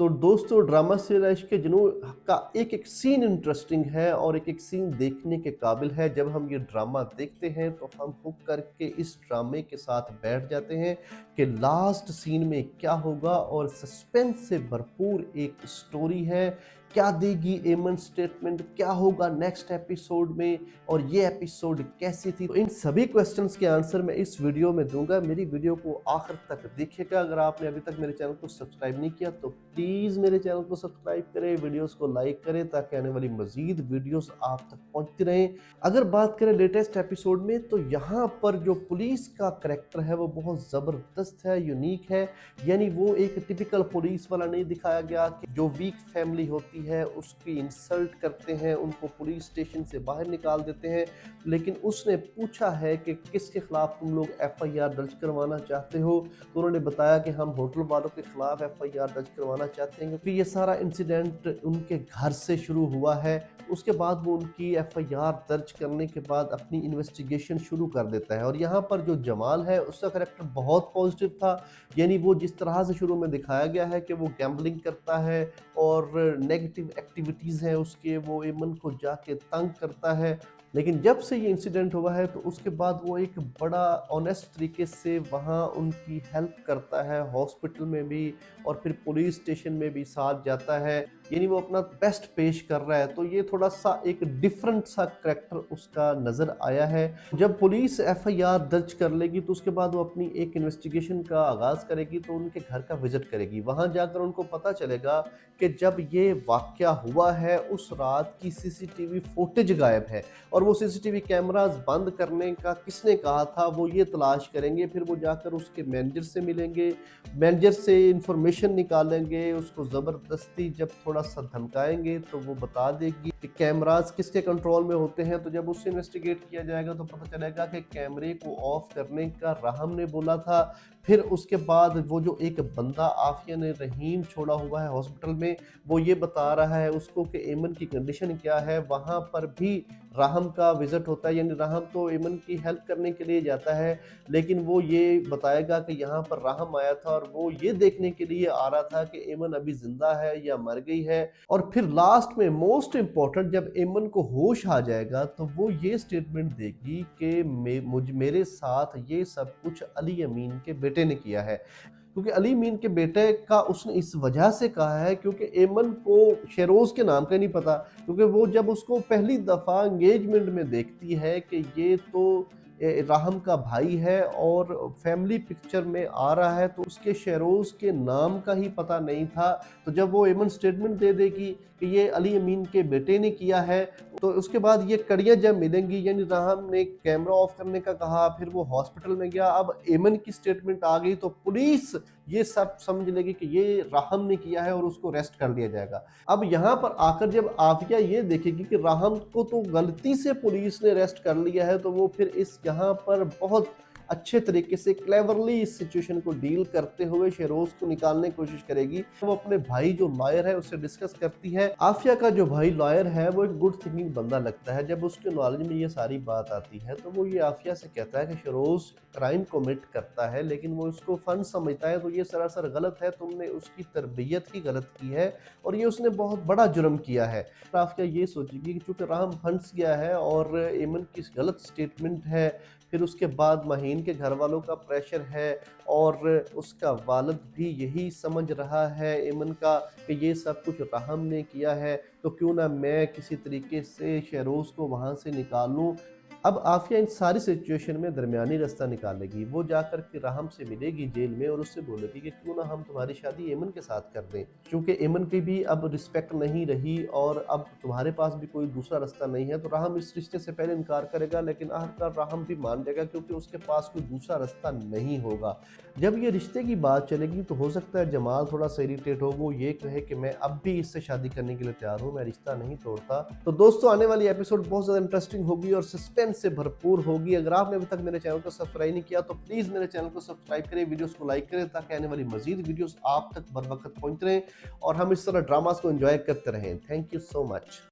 तो दोस्तों drama serial इश्क के जुनून का एक एक सीन इंटरेस्टिंग है और एक एक सीन देखने के काबिल है। जब हम ये ड्रामा देखते हैं तो हम हुक करके इस ड्रामे के साथ बैठ जाते हैं कि लास्ट सीन में क्या होगा, और सस्पेंस से भरपूर एक स्टोरी है। क्या देगी एमन स्टेटमेंट, क्या होगा नेक्स्ट एपिसोड में, और ये एपिसोड कैसी थी, तो इन सभी क्वेश्चंस के आंसर मैं इस वीडियो में दूंगा। मेरी वीडियो को आखिर तक देखिएगा। अगर आपने अभी तक मेरे चैनल को सब्सक्राइब नहीं किया तो प्लीज़ मेरे चैनल को सब्सक्राइब करें, वीडियोस को लाइक करें ताकि आने वाली मजीद वीडियोस आप तक पहुंचती रहें। अगर बात करें लेटेस्ट एपिसोड में, तो यहाँ पर जो पुलिस का करैक्टर है वो बहुत ज़बरदस्त है, यूनिक है। यानी वो एक टिपिकल पुलिस वाला नहीं दिखाया गया कि जो वीक फैमिली होती है उसकी इंसल्ट करते हैं, उनको पुलिस स्टेशन से बाहर निकाल देते हैं। लेकिन उसने पूछा है कि किसके खिलाफ तुम लोग एफआईआर दर्ज करवाना चाहते हो, तो उन्होंने बताया कि हम होटल वालों के खिलाफ एफआईआर दर्ज करवाना चाहते हैं, क्योंकि ये सारा इंसिडेंट उनके घर से शुरू हुआ है। उसके बाद वो उनकी एफआईआर दर्ज करने के बाद अपनी इन्वेस्टिगेशन शुरू कर देता है। और यहाँ पर जो जमाल है उसका करैक्टर बहुत पॉजिटिव था। यानी वो जिस तरह से शुरू में दिखाया गया है कि वो गैम्बलिंग करता है और नेगेटिव एक्टिविटीज़ हैं उसके, वो एमन को जाके तंग करता है। लेकिन जब से ये इंसिडेंट हुआ है तो उसके बाद वो एक बड़ा ऑनेस्ट तरीके से वहाँ उनकी हेल्प करता है, हॉस्पिटल में भी और फिर पुलिस स्टेशन में भी साथ जाता है। यानी वो अपना बेस्ट पेश कर रहा है। तो ये थोड़ा सा एक डिफरेंट सा करैक्टर उसका नज़र आया है। जब पुलिस एफआईआर दर्ज कर लेगी तो उसके बाद वो अपनी एक इन्वेस्टिगेशन का आगाज़ करेगी, तो उनके घर का विजिट करेगी। वहाँ जाकर उनको पता चलेगा कि जब ये वाक़या हुआ है उस रात की सीसीटीवी फुटेज गायब है, और वो सीसीटीवी कैमरास बंद करने का किसने कहा था वो ये तलाश करेंगे। फिर वो जाकर उसके मैनेजर से मिलेंगे, मैनेजर से इंफॉर्मेशन निकालेंगे, उसको ज़बरदस्ती जब थोड़ा सा धमकाएंगे तो वो बता देगी कि कैमरास किसके कंट्रोल में होते हैं। तो जब उससे इन्वेस्टिगेट किया जाएगा तो पता चलेगा कि कैमरे को ऑफ करने का राहम ने बोला था। फिर उसके बाद वो जो एक बंदा आफिया ने रहीम छोड़ा हुआ है हॉस्पिटल में, वो ये बता रहा है उसको कि एमन की कंडीशन क्या है। वहाँ पर भी राहम का विजिट होता है, यानी राहम तो एमन की हेल्प करने के लिए जाता है, लेकिन वो ये बताएगा कि यहाँ पर राहम आया था और वो ये देखने के लिए आ रहा था कि एमन अभी जिंदा है या मर गई है। और फिर लास्ट में मोस्ट इम्पॉर्टेंट, जब एमन को होश आ जाएगा तो वो ये स्टेटमेंट देगी कि मेरे साथ ये सब कुछ अली अमीन के बेटे ने किया है। क्योंकि अली अमीन के बेटे का उसने इस वजह से कहा है क्योंकि एमन को शेरोज के नाम का नहीं पता, क्योंकि वो जब उसको पहली दफ़ा एंगेजमेंट में देखती है कि ये तो राहम का भाई है और फैमिली पिक्चर में आ रहा है, तो उसके शेरोज के नाम का ही पता नहीं था। तो जब वो एमन स्टेटमेंट दे देगी कि ये अली अमीन के बेटे ने किया है, तो उसके बाद ये कड़ियाँ जब मिलेंगी, यानी राहम ने कैमरा ऑफ करने का कहा, फिर वो हॉस्पिटल में गया, अब एमन की स्टेटमेंट आ गई, तो पुलिस ये सब समझ लेगी कि ये राहम ने किया है और उसको अरेस्ट कर लिया जाएगा। अब यहाँ पर आकर जब आफिया ये देखेगी कि राहम को तो गलती से पुलिस ने अरेस्ट कर लिया है, तो वो फिर इस यहाँ पर बहुत अच्छे तरीके से क्लेवरली इस सिचुएशन को डील करते हुए शेरोज को निकालने की कोशिश करेगी। वो अपने भाई जो लॉयर है उससे डिस्कस करती है। आफिया का जो भाई लॉयर है वो एक गुड थिंकिंग बंदा लगता है। जब उसके नॉलेज में ये सारी बात आती है तो वो ये आफिया से कहता है कि शेरोज क्राइम कमिट करता है, लेकिन वो उसको फन समझता है, तो ये सरासर गलत है, तुमने उसकी तरबियत ही गलत की है और ये उसने बहुत बड़ा जुर्म किया है। आफिया ये सोचेगी कि चूंकि राहम फंस गया है और एमन की गलत स्टेटमेंट है, फिर उसके बाद माहीन के घर वालों का प्रेशर है और उसका वालिद भी यही समझ रहा है एमन का कि ये सब कुछ राहम ने किया है, तो क्यों ना मैं किसी तरीके से शेरोज को वहाँ से निकाल लूँ। अब आफिया इन सारी सिचुएशन में दरमियानी रास्ता निकालेगी। वो जाकर के राहम से मिलेगी जेल में और उससे बोलेगी कि क्यों ना हम तुम्हारी शादी एमन के साथ कर दें, क्योंकि एमन की भी अब रिस्पेक्ट नहीं रही और अब तुम्हारे पास भी कोई दूसरा रास्ता नहीं है। तो राहम इस रिश्ते से पहले इनकार करेगा, लेकिन आखिरकार राहम भी मान जाएगा क्योंकि उसके पास कोई दूसरा रास्ता नहीं होगा। जब ये रिश्ते की बात चलेगी तो हो सकता है जमाल थोड़ा सा इरिटेट हो, वो ये कहे कि मैं अब भी इससे शादी करने के लिए तैयार हूँ, मैं रिश्ता नहीं तोड़ता। तो दोस्तों आने वाली एपिसोड बहुत ज़्यादा इंटरेस्टिंग होगी और सस्पेंस से भरपूर होगी। अगर आपने अभी तक मेरे चैनल को सब्सक्राइब नहीं किया तो प्लीज़ मेरे चैनल को सब्सक्राइब करें, वीडियोस को लाइक करें ताकि आने वाली मजीद वीडियोस आप तक बर वक्त पहुँच रहे और हम इस तरह ड्रामास को एंजॉय करते रहें। Thank you so much.